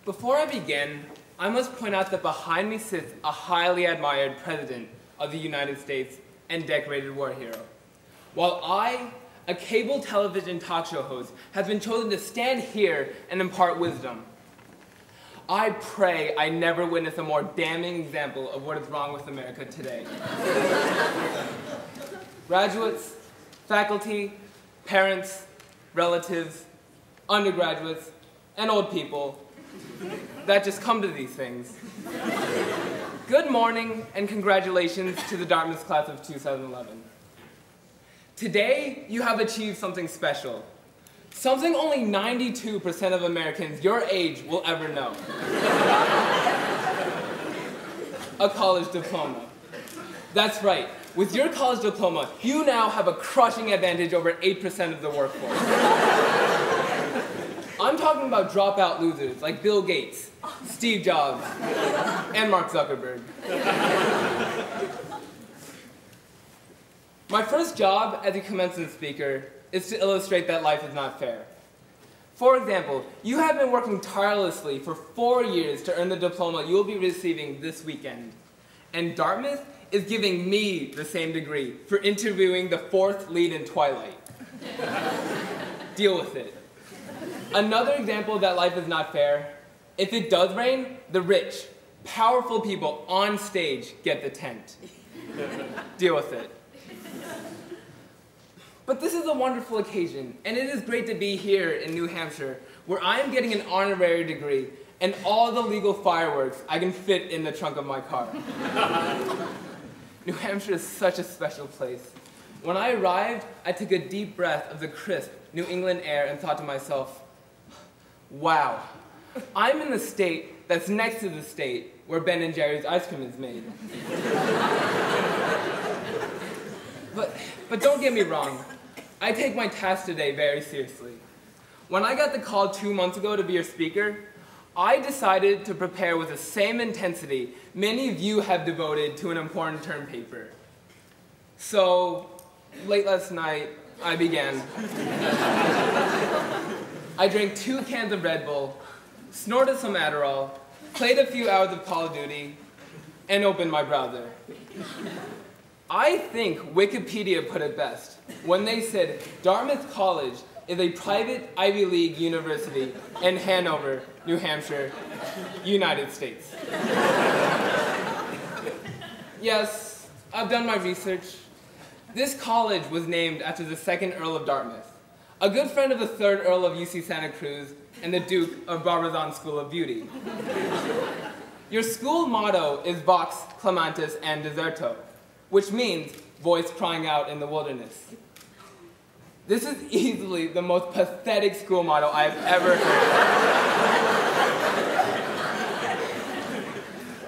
Before I begin, I must point out that behind me sits a highly admired President of the United States and decorated war hero, while I, a cable television talk show host, have been chosen to stand here and impart wisdom. I pray I never witness a more damning example of what is wrong with America today. Graduates, faculty, parents, relatives, undergraduates, and old people that just come to these things. Good morning and congratulations to the Dartmouth class of 2011. Today, you have achieved something special. Something only 92% of Americans your age will ever know. A college diploma. That's right. With your college diploma, you now have a crushing advantage over 8% of the workforce. I'm talking about dropout losers like Bill Gates, Steve Jobs, and Mark Zuckerberg. My first job as a commencement speaker is to illustrate that life is not fair. For example, you have been working tirelessly for 4 years to earn the diploma you will be receiving this weekend. And Dartmouth is giving me the same degree for interviewing the fourth lead in Twilight. Deal with it. Another example that life is not fair: if it does rain, the rich, powerful people on stage get the tent. Deal with it. But this is a wonderful occasion, and it is great to be here in New Hampshire, where I am getting an honorary degree and all the legal fireworks I can fit in the trunk of my car. New Hampshire is such a special place. When I arrived, I took a deep breath of the crisp New England air and thought to myself, wow, I'm in the state that's next to the state where Ben & Jerry's ice cream is made. But don't get me wrong, I take my task today very seriously. When I got the call 2 months ago to be your speaker, I decided to prepare with the same intensity many of you have devoted to an important term paper. So, late last night, I began. I drank 2 cans of Red Bull, snorted some Adderall, played a few hours of Call of Duty, and opened my browser. I think Wikipedia put it best when they said Dartmouth College is a private Ivy League university in Hanover, New Hampshire, United States. Yes, I've done my research. This college was named after the 2nd Earl of Dartmouth, a good friend of the 3rd Earl of UC Santa Cruz and the Duke of Barbizon School of Beauty. Your school motto is Vox Clamantis and Deserto, which means voice crying out in the wilderness. This is easily the most pathetic school motto I have ever heard.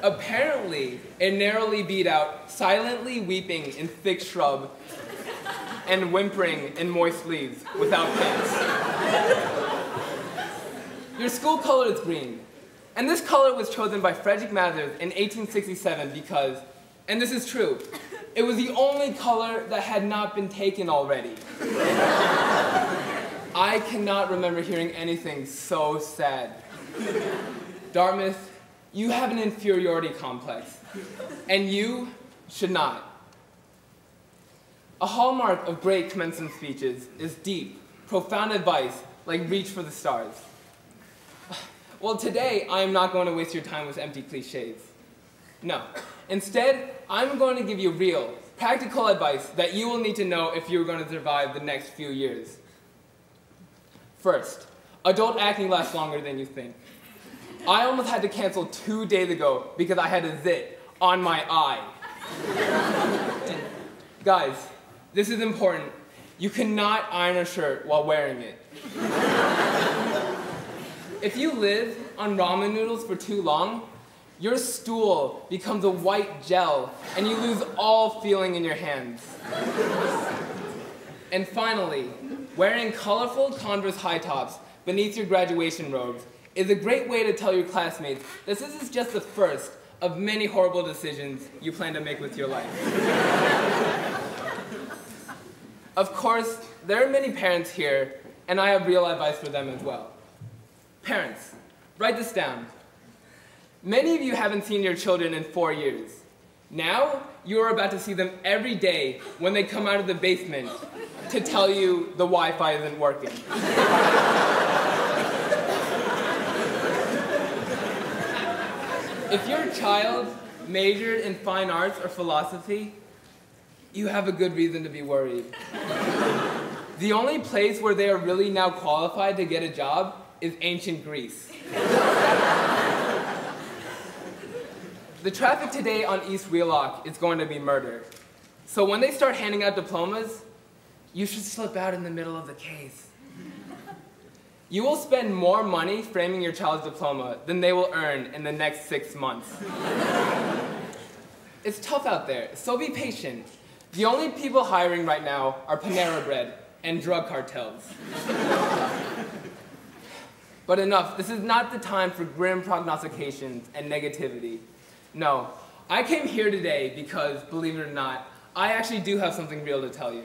Apparently, it narrowly beat out silently weeping in thick shrub and whimpering in moist leaves without pants. Your school color is green, and this color was chosen by Frederick Mathers in 1867 because, and this is true, it was the only color that had not been taken already. I cannot remember hearing anything so sad. Dartmouth, you have an inferiority complex, and you should not. A hallmark of great commencement speeches is deep, profound advice like reach for the stars. Well, today I am not going to waste your time with empty cliches. No. Instead, I'm going to give you real, practical advice that you will need to know if you're going to survive the next few years. First, adult acne lasts longer than you think. I almost had to cancel 2 days ago because I had a zit on my eye. Guys, this is important. You cannot iron a shirt while wearing it. If you live on ramen noodles for too long, your stool becomes a white gel, and you lose all feeling in your hands. And finally, wearing colorful Converse high tops beneath your graduation robes is a great way to tell your classmates that this is just the first of many horrible decisions you plan to make with your life. Of course, there are many parents here, and I have real advice for them as well. Parents, Write this down. Many of you haven't seen your children in 4 years. Now, you are about to see them every day when they come out of the basement to tell you the Wi-Fi isn't working. If your child majored in fine arts or philosophy, you have a good reason to be worried. The only place where they are really now qualified to get a job is ancient Greece. The traffic today on East Wheelock is going to be murder. So when they start handing out diplomas, you should slip out in the middle of the case. You will spend more money framing your child's diploma than they will earn in the next 6 months. It's tough out there, so be patient. The only people hiring right now are Panera Bread and drug cartels. But enough, this is not the time for grim prognostications and negativity. No, I came here today because, believe it or not, I actually do have something real to tell you.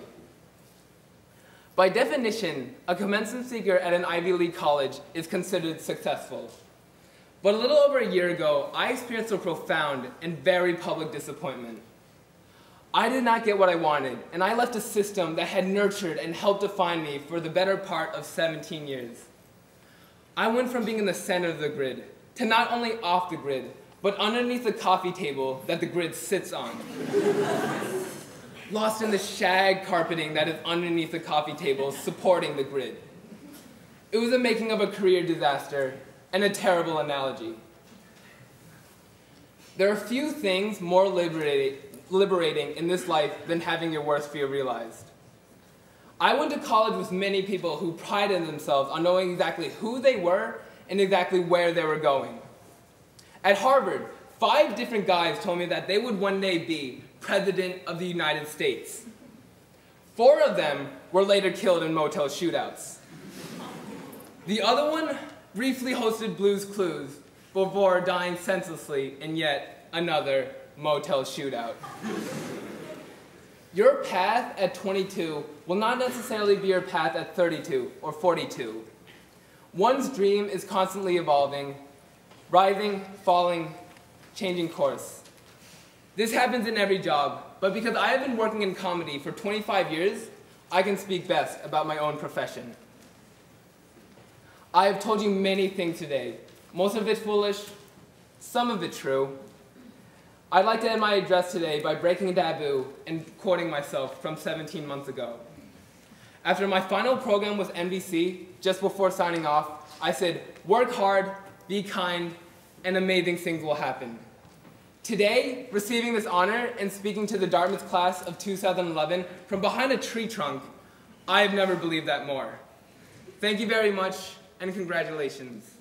By definition, a commencement speaker at an Ivy League college is considered successful. But a little over a year ago, I experienced a profound and very public disappointment. I did not get what I wanted, and I left a system that had nurtured and helped define me for the better part of 17 years. I went from being in the center of the grid to not only off the grid, but underneath the coffee table that the grid sits on. Lost in the shag carpeting that is underneath the coffee table supporting the grid. It was the making of a career disaster and a terrible analogy. There are few things more liberating in this life than having your worst fear realized. I went to college with many people who prided themselves on knowing exactly who they were and exactly where they were going. At Harvard, 5 different guys told me that they would one day be President of the United States. 4 of them were later killed in motel shootouts. The other one briefly hosted Blue's Clues before dying senselessly in yet another motel shootout. Your path at 22 will not necessarily be your path at 32 or 42. One's dream is constantly evolving, rising, falling, changing course. This happens in every job, but because I have been working in comedy for 25 years, I can speak best about my own profession. I have told you many things today, most of it foolish, some of it true. I'd like to end my address today by breaking a taboo and quoting myself from 17 months ago. After my final program with NBC, just before signing off, I said, work hard, be kind, and amazing things will happen. Today, receiving this honor and speaking to the Dartmouth class of 2011 from behind a tree trunk, I have never believed that more. Thank you very much, and congratulations.